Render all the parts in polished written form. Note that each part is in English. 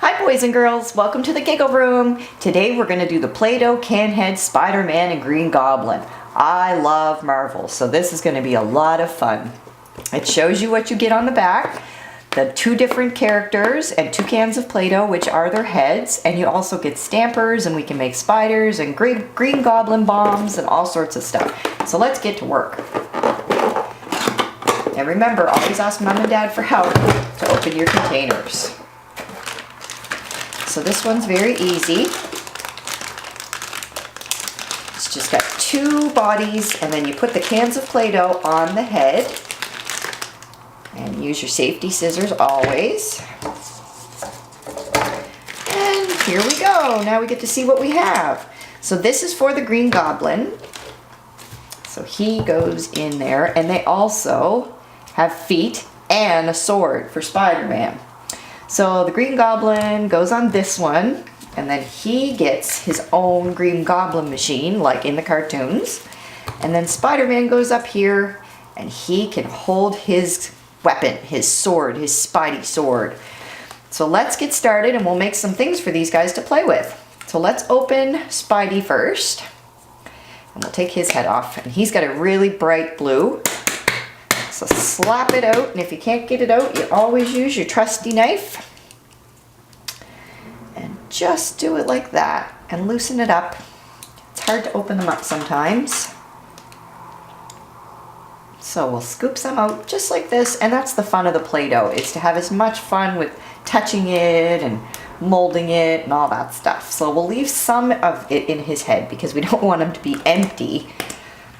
Hi boys and girls, welcome to the Giggle Room. Today we're going to do the Play-Doh can head Spider-Man and Green Goblin. I love Marvel, so this is going to be a lot of fun. It shows you what you get on the back, the two different characters and two cans of Play-Doh, which are their heads, and you also get stampers, and we can make spiders and green goblin bombs and all sorts of stuff. So let's get to work. And remember, always ask Mom and Dad for help to open your containers. So this one's very easy. It's just got two bodies, and then you put the cans of Play-Doh on the head. And use your safety scissors always. And here we go. Now we get to see what we have. So this is for the Green Goblin. So he goes in there, and they also have feet and a sword for Spider-Man. So the Green Goblin goes on this one, and then he gets his own Green Goblin machine, like in the cartoons. And then Spider-Man goes up here, and he can hold his weapon, his sword, his Spidey sword. So let's get started, and we'll make some things for these guys to play with. So let's open Spidey first, and we'll take his head off. And he's got a really bright blue. So slap it out, and if you can't get it out, you always use your trusty knife. And just do it like that, and loosen it up. It's hard to open them up sometimes. So we'll scoop some out just like this, and that's the fun of the Play-Doh, is to have as much fun with touching it and molding it and all that stuff. So we'll leave some of it in his head because we don't want him to be empty.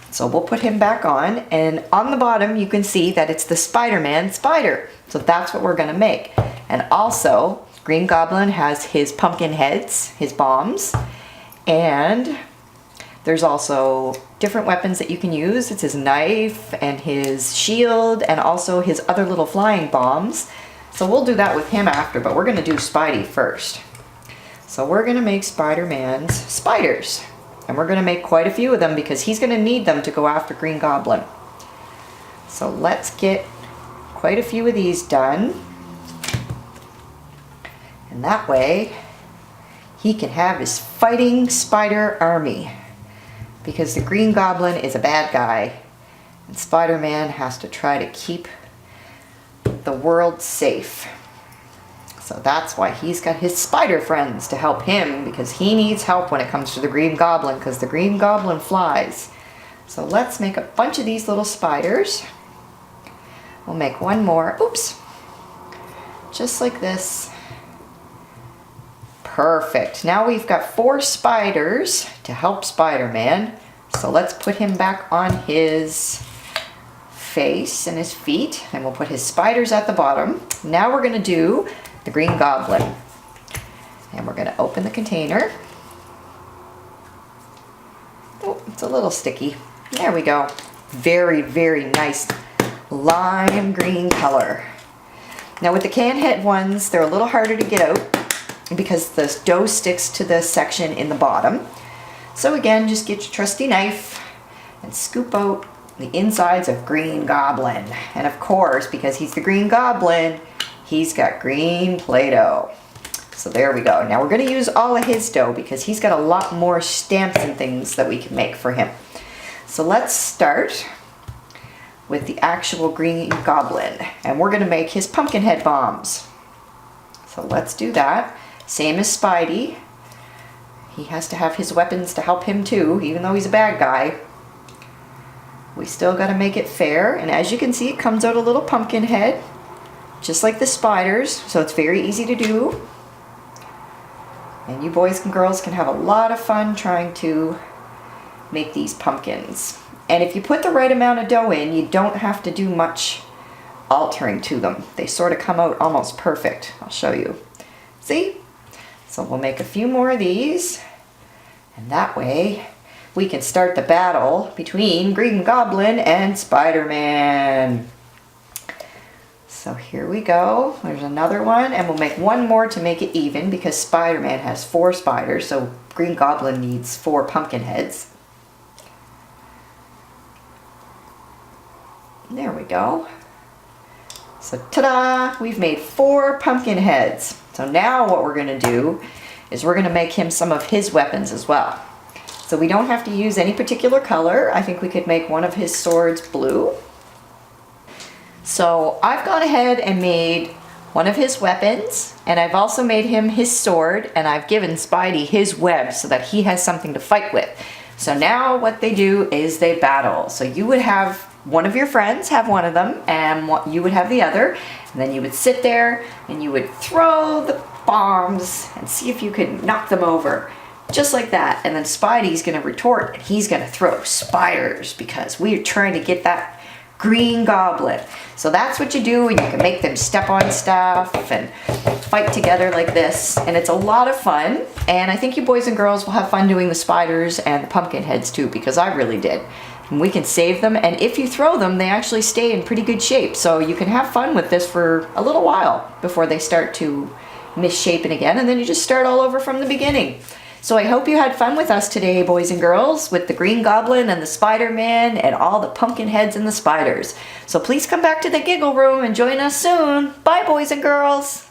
So we'll put him back on, and on the bottom you can see that it's the Spider-Man spider. So that's what we're going to make. And also, Green Goblin has his pumpkin heads, his bombs, and there's also different weapons that you can use. It's his knife and his shield and also his other little flying bombs. So we'll do that with him after, but we're going to do Spidey first. So we're going to make Spider-Man's spiders. And we're going to make quite a few of them because he's going to need them to go after Green Goblin. So let's get quite a few of these done. And that way he can have his fighting spider army. Because the Green Goblin is a bad guy. And Spider-Man has to try to keep the world safe. So that's why he's got his spider friends to help him, because he needs help when it comes to the Green Goblin, because the Green Goblin flies. So let's make a bunch of these little spiders. We'll make one more. Oops. Just like this. Perfect. Now we've got 4 spiders to help Spider-Man. So let's put him back on his face and his feet, and we'll put his spiders at the bottom. Now we're going to do the Green Goblin. And we're going to open the container. Oh, it's a little sticky. There we go. Very, very nice lime green color. Now with the can head ones, they're a little harder to get out because the dough sticks to the section in the bottom. So again, just get your trusty knife and scoop out the insides of Green Goblin. And of course, because he's the Green Goblin, he's got green Play-Doh. So there we go. Now we're going to use all of his dough because he's got a lot more stamps and things that we can make for him. So let's start with the actual Green Goblin. And we're going to make his pumpkin head bombs. So let's do that. Same as Spidey. He has to have his weapons to help him too, even though he's a bad guy. We still got to make it fair. And as you can see, it comes out a little pumpkin head, just like the spiders, so it's very easy to do. And you boys and girls can have a lot of fun trying to make these pumpkins. And if you put the right amount of dough in, you don't have to do much altering to them. They sort of come out almost perfect. I'll show you. See? So we'll make a few more of these, and that way we can start the battle between Green Goblin and Spider-Man. So here we go. There's another one, and we'll make one more to make it even because Spider-Man has 4 spiders, so Green Goblin needs 4 pumpkin heads. There we go. So ta-da! We've made 4 pumpkin heads. So now what we're gonna do is we're gonna make him some of his weapons as well. So we don't have to use any particular color. I think we could make one of his swords blue. So I've gone ahead and made one of his weapons, and I've also made him his sword, and I've given Spidey his web so that he has something to fight with. So now what they do is they battle. So you would have one of your friends have one of them, and you would have the other, and then you would sit there and you would throw the bombs and see if you could knock them over. Just like that. And then Spidey's gonna retort and he's gonna throw spiders because we're trying to get that green goblin. So that's what you do, and you can make them step on stuff and fight together like this. And it's a lot of fun. And I think you boys and girls will have fun doing the spiders and the pumpkin heads too, because I really did. And we can save them, and if you throw them, they actually stay in pretty good shape. So you can have fun with this for a little while before they start to misshapen again, and then you just start all over from the beginning. So I hope you had fun with us today, boys and girls, with the Green Goblin and the Spider-Man and all the pumpkin heads and the spiders. So please come back to the Giggle Room and join us soon. Bye, boys and girls.